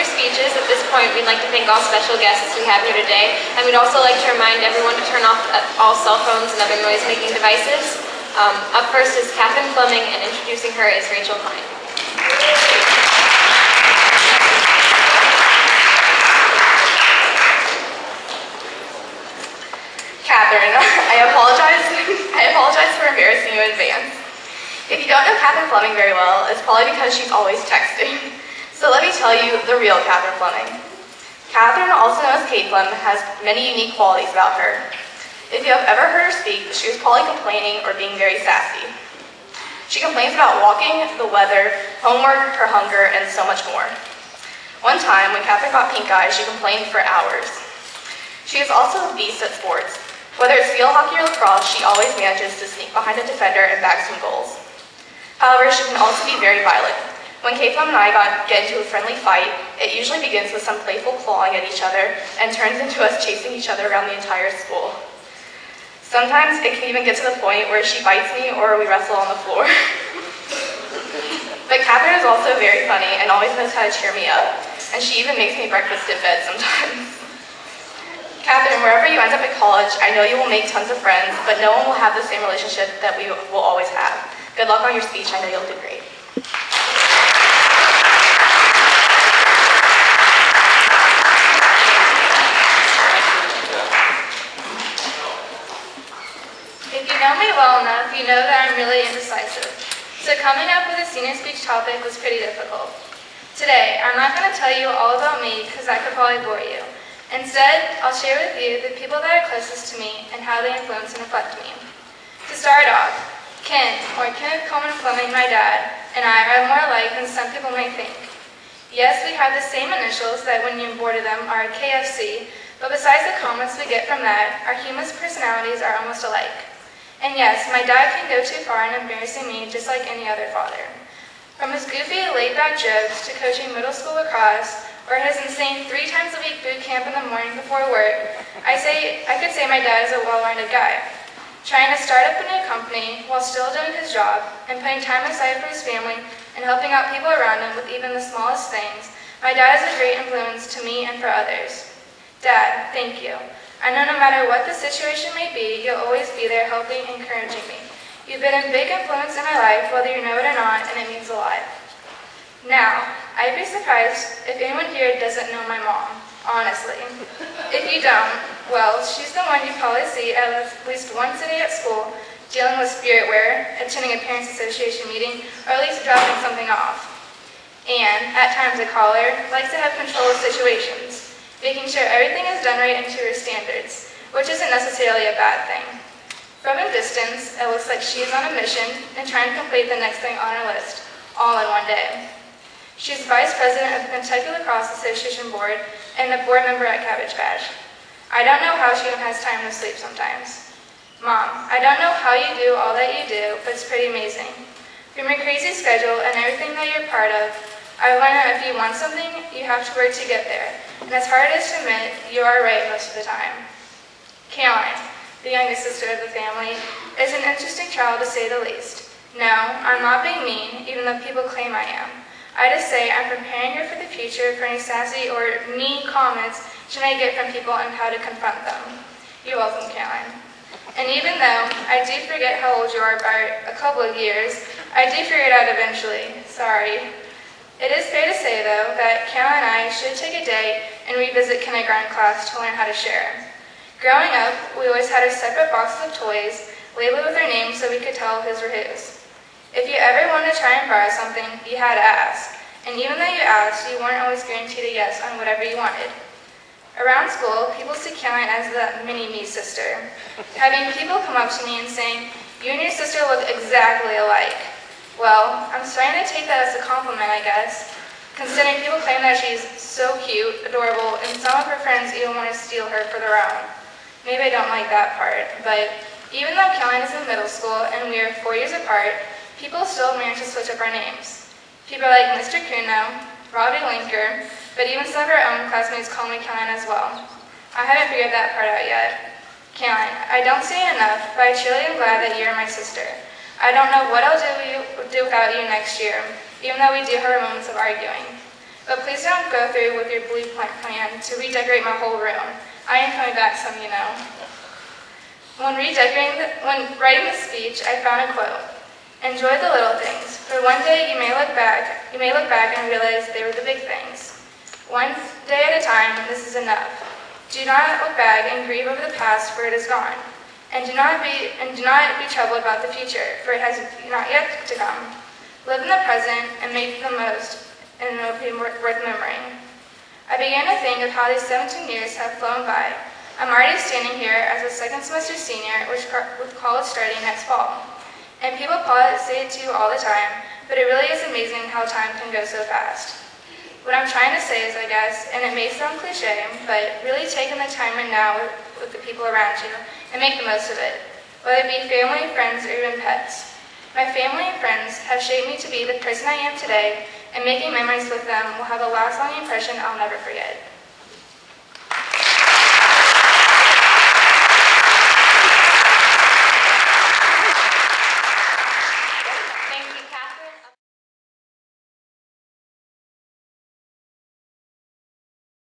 your speeches, at this point we'd like to thank all special guests we have here today, and we'd also like to remind everyone to turn off all cell phones and other noise-making devices. Up first is Katherine Fleming, and introducing her is Rachel Klein. Katherine, I apologize for embarrassing you in advance. If you don't know Katherine Fleming very well, it's probably because she's always texting. So let me tell you the real Katherine Fleming. Katherine, also known as Kate Flem, has many unique qualities about her. If you have ever heard her speak, she was probably complaining or being very sassy. She complains about walking, the weather, homework, her hunger, and so much more. One time, when Katherine got pink eye, she complained for hours. She is also a beast at sports. Whether it's field hockey or lacrosse, she always manages to sneak behind a defender and bag some goals. However, she can also be very violent. When Kate Flem and I get into a friendly fight, it usually begins with some playful clawing at each other and turns into us chasing each other around the entire school. Sometimes it can even get to the point where she bites me or we wrestle on the floor. But Katherine is also very funny and always knows how to cheer me up, and she even makes me breakfast in bed sometimes. Katherine, wherever you end up at college, I know you will make tons of friends, but no one will have the same relationship that we will always have. Good luck on your speech. I know you'll do great. If you know me well enough, you know that I'm really indecisive. So coming up with a senior speech topic was pretty difficult. Today, I'm not going to tell you all about me because that could probably bore you. Instead, I'll share with you the people that are closest to me and how they influence and affect me. To start off, Ken, or Kenneth Coleman Fleming, my dad, and I are more alike than some people may think. Yes, we have the same initials that when you boarded them are KFC, but besides the comments we get from that, our humorous personalities are almost alike. And yes, my dad can go too far in embarrassing me just like any other father. From his goofy, laid-back jokes to coaching middle school lacrosse, or his insane 3 times a week boot camp in the morning before work, I could say my dad is a well-rounded guy. Trying to start up a new company while still doing his job and putting time aside for his family and helping out people around him with even the smallest things, my dad is a great influence to me and for others. Dad, thank you. I know no matter what the situation may be, you'll always be there helping and encouraging me. You've been a big influence in my life, whether you know it or not, and it means a lot. Now, I'd be surprised if anyone here doesn't know my mom, honestly. If you don't, well, she's the one you probably see at least once a day at school, dealing with spiritware, attending a parents' association meeting, or at least dropping something off. And, at times a caller, likes to have control of situations, making sure everything is done right and to her standards, which isn't necessarily a bad thing. From a distance, it looks like she is on a mission and trying to complete the next thing on her list, all in one day. She's Vice President of the Kentucky Lacrosse Association Board and a board member at Cabbage Patch. I don't know how she even has time to sleep sometimes. Mom, I don't know how you do all that you do, but it's pretty amazing. From your crazy schedule and everything that you're part of, I've learned that if you want something, you have to work to get there. And as hard as to admit, you are right most of the time. Caroline, the youngest sister of the family, is an interesting child to say the least. No, I'm not being mean, even though people claim I am. I just say I'm preparing her for the future for any sassy or mean comments she may get from people and how to confront them. You're welcome, Caroline. And even though I do forget how old you are by a couple of years, I do figure it out eventually. Sorry. It is fair to say, though, that Caroline and I should take a day and revisit kindergarten class to learn how to share. Growing up, we always had our separate boxes of toys, labeled with our names so we could tell whose were whose. If you ever wanted to try and borrow something, you had to ask. And even though you asked, you weren't always guaranteed a yes on whatever you wanted. Around school, people see Caroline as the mini-me sister, having people come up to me and saying, "You and your sister look exactly alike." Well, I'm starting to take that as a compliment, I guess, considering people claim that she's so cute, adorable, and some of her friends even want to steal her for their own. Maybe I don't like that part, but even though Caroline is in middle school and we are 4 years apart, people still manage to switch up our names. People like Mr. Kuno, Robbie Linker, but even some of our own classmates call me Caroline as well. I haven't figured that part out yet. Caroline, I don't say it enough, but I truly am glad that you're my sister. I don't know what I'll do without you next year, even though we do have our moments of arguing. But please don't go through with your blueprint plan to redecorate my whole room. I am coming back some, you know. When writing the speech, I found a quote. Enjoy the little things, for one day you may look back and realize they were the big things. One day at a time, this is enough. Do not look back and grieve over the past, for it is gone. And do not be troubled about the future, for it has not yet to come. Live in the present and make the most, and it will be worth remembering. I began to think of how these 17 years have flown by. I'm already standing here as a second semester senior with college starting next fall. And people probably say it to you all the time, but it really is amazing how time can go so fast. What I'm trying to say is, I guess, and it may sound cliche, but really taking the time right now with the people around you and make the most of it, whether it be family, friends, or even pets. My family and friends have shaped me to be the person I am today, and making memories with them will have a lasting impression I'll never forget.